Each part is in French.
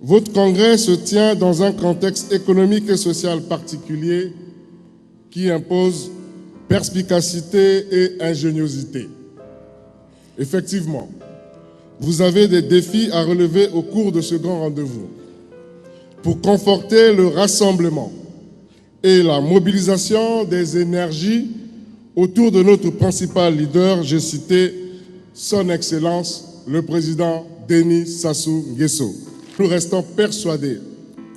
Votre congrès se tient dans un contexte économique et social particulier qui impose perspicacité et ingéniosité. Effectivement, vous avez des défis à relever au cours de ce grand rendez-vous. Pour conforter le rassemblement et la mobilisation des énergies autour de notre principal leader, j'ai cité Son Excellence, le président Denis Sassou Nguesso. Nous restons persuadés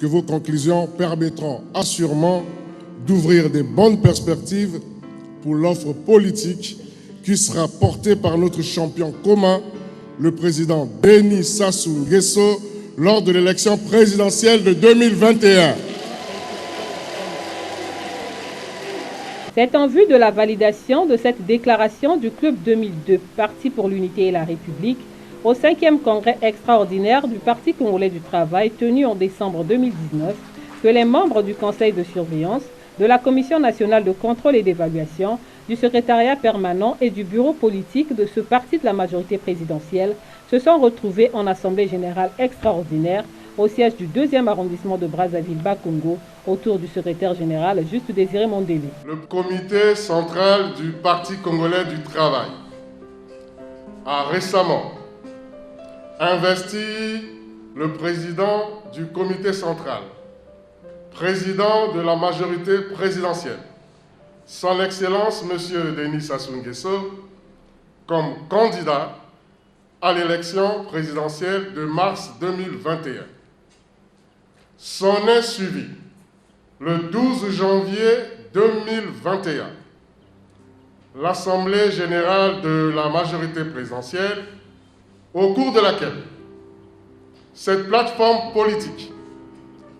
que vos conclusions permettront assurément d'ouvrir des bonnes perspectives pour l'offre politique qui sera portée par notre champion commun, le président Denis Sassou Nguesso, lors de l'élection présidentielle de 2021. C'est en vue de la validation de cette déclaration du Club 2002, Parti pour l'Unité et la République, au 5e congrès extraordinaire du Parti congolais du travail tenu en décembre 2019, que les membres du Conseil de surveillance, de la Commission nationale de contrôle et d'évaluation, du secrétariat permanent et du bureau politique de ce parti de la majorité présidentielle se sont retrouvés en assemblée générale extraordinaire au siège du 2e arrondissement de Brazzaville-Bakongo autour du secrétaire général Juste Désiré Mondélé. Le comité central du Parti congolais du travail a récemment investi le président du comité central, président de la majorité présidentielle, Son Excellence M. Denis Sassou Nguesso, comme candidat à l'élection présidentielle de mars 2021. S'en est suivi, le 12 janvier 2021, l'Assemblée générale de la majorité présidentielle, au cours de laquelle cette plateforme politique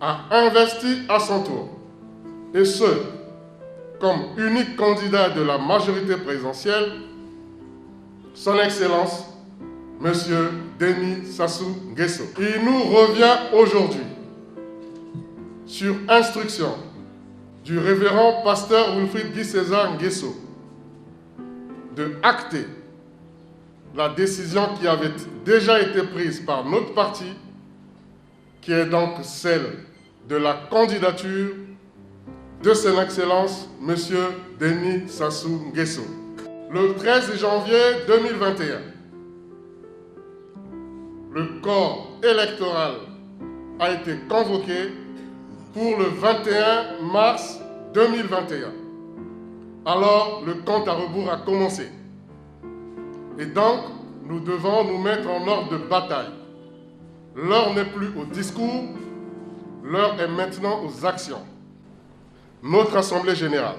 a investi à son tour, et ce, comme unique candidat de la majorité présidentielle, Son Excellence, M. Denis Sassou Nguesso. Il nous revient aujourd'hui, sur instruction du révérend pasteur Wilfried Guy César Nguesso, de acter la décision qui avait déjà été prise par notre parti, qui est donc celle de la candidature de Son Excellence, M. Denis Sassou Nguesso. Le 13 janvier 2021, le corps électoral a été convoqué pour le 21 mars 2021. Alors, le compte à rebours a commencé. Et donc, nous devons nous mettre en ordre de bataille. L'heure n'est plus au discours, l'heure est maintenant aux actions. Notre Assemblée générale,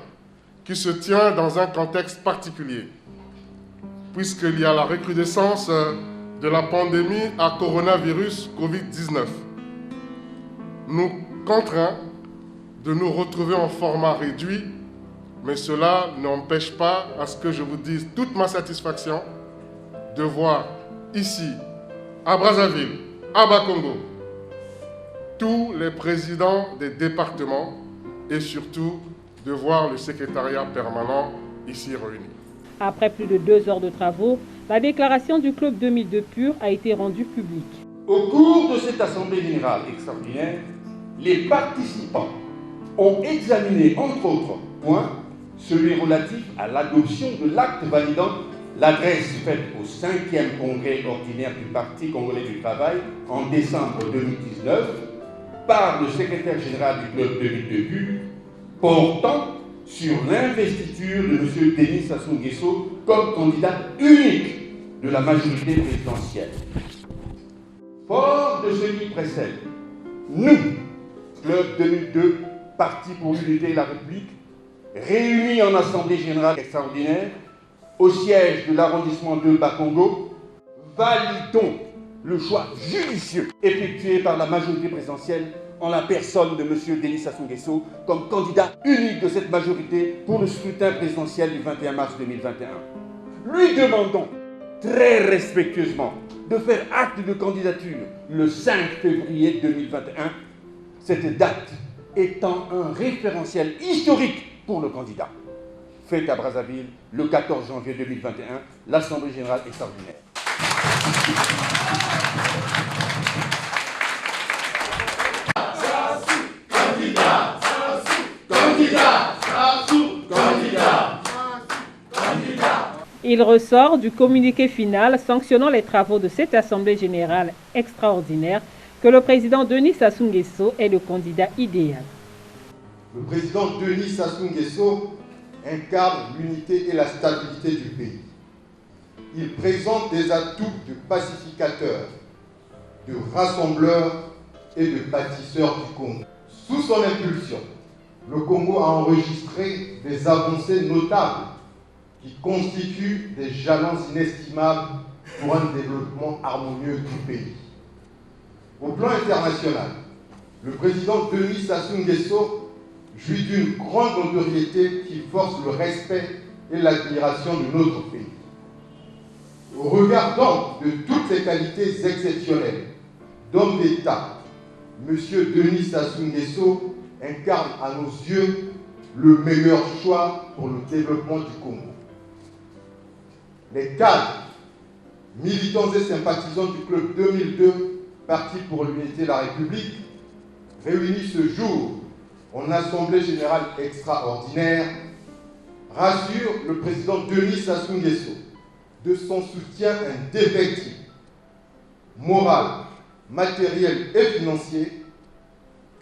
qui se tient dans un contexte particulier, puisqu'il y a la recrudescence de la pandémie à coronavirus Covid-19, nous contraint de nous retrouver en format réduit, mais cela n'empêche pas à ce que je vous dise toute ma satisfaction de voir ici, à Brazzaville, à Bakongo, tous les présidents des départements et surtout de voir le secrétariat permanent ici réuni. Après plus de 2 heures de travaux, la déclaration du Club 2002 PUR a été rendue publique. Au cours de cette assemblée générale extraordinaire, les participants ont examiné, entre autres points, celui relatif à l'adoption de l'acte validant l'adresse faite au 5e congrès ordinaire du Parti congolais du travail en décembre 2019 par le secrétaire général du Club 2002 PUR portant sur l'investiture de M. Denis Sassou Nguesso comme candidat unique de la majorité présidentielle. Fort de ce qui précède, nous, Club 2002, Parti pour l'Unité et la République, réunis en Assemblée générale extraordinaire, au siège de l'arrondissement de Bakongo, validons le choix judicieux effectué par la majorité présidentielle en la personne de M. Denis Sassou Nguesso comme candidat unique de cette majorité pour le scrutin présidentiel du 21 mars 2021. Lui demandons très respectueusement de faire acte de candidature le 5 février 2021, cette date étant un référentiel historique pour le candidat. Fait à Brazzaville le 14 janvier 2021, l'Assemblée générale extraordinaire. Il ressort du communiqué final sanctionnant les travaux de cette Assemblée générale extraordinaire que le président Denis Sassou Nguesso est le candidat idéal. Le président Denis Sassou Nguesso incarne l'unité et la stabilité du pays. Il présente des atouts de pacificateur, de rassembleur et de bâtisseur du Congo. Sous son impulsion, le Congo a enregistré des avancées notables qui constituent des jalons inestimables pour un développement harmonieux du pays. Au plan international, le président Denis Sassou Nguesso jouit d'une grande notoriété qui force le respect et l'admiration de notre pays. Au regard donc de toutes ces qualités exceptionnelles d'homme d'État, M. Denis Sassou Nguesso incarne à nos yeux le meilleur choix pour le développement du Congo. Les cadres, militants et sympathisants du club 2002, Parti pour l'unité et la République, réunis ce jour en Assemblée générale extraordinaire, rassurent le président Denis Sassou Nguesso de son soutien indéfectible, moral, matériel et financier,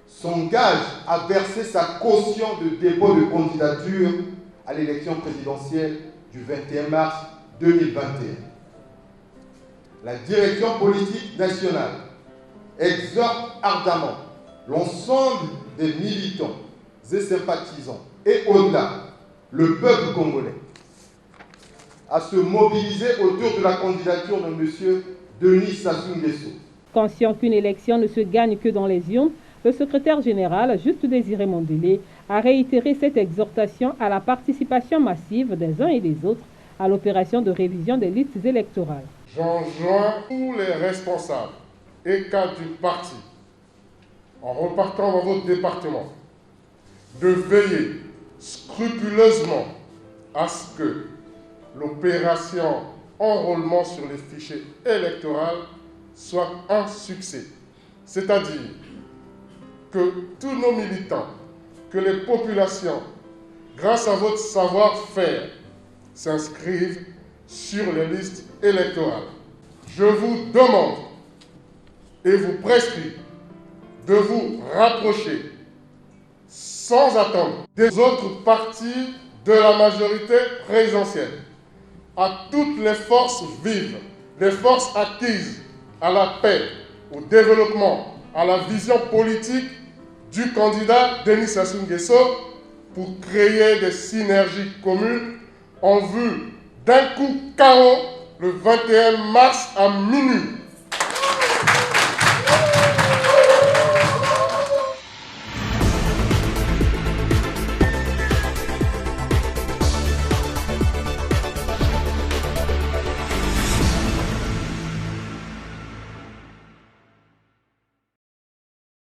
s'engage à verser sa caution de dépôt de candidature à l'élection présidentielle du 21 mars 2021. La direction politique nationale exhorte ardemment l'ensemble des militants et sympathisants et au-delà, le peuple congolais, à se mobiliser autour de la candidature de M. Denis Sassou Nguesso. Conscient qu'une élection ne se gagne que dans les urnes, le secrétaire général, Juste Désiré Mondelé, a réitéré cette exhortation à la participation massive des uns et des autres à l'opération de révision des listes électorales. J'enjoins tous les responsables et cadres du parti, en repartant dans votre département, de veiller scrupuleusement à ce que l'opération enrôlement sur les fichiers électoraux soit un succès. C'est-à-dire que tous nos militants, que les populations, grâce à votre savoir-faire, s'inscrivent sur les listes électorales. Je vous demande et vous prescris de vous rapprocher sans attendre des autres partis de la majorité présidentielle, à toutes les forces vives, les forces acquises à la paix, au développement, à la vision politique du candidat Denis Sassou Nguesso pour créer des synergies communes en vue d'un coup KO le 21 mars à minuit.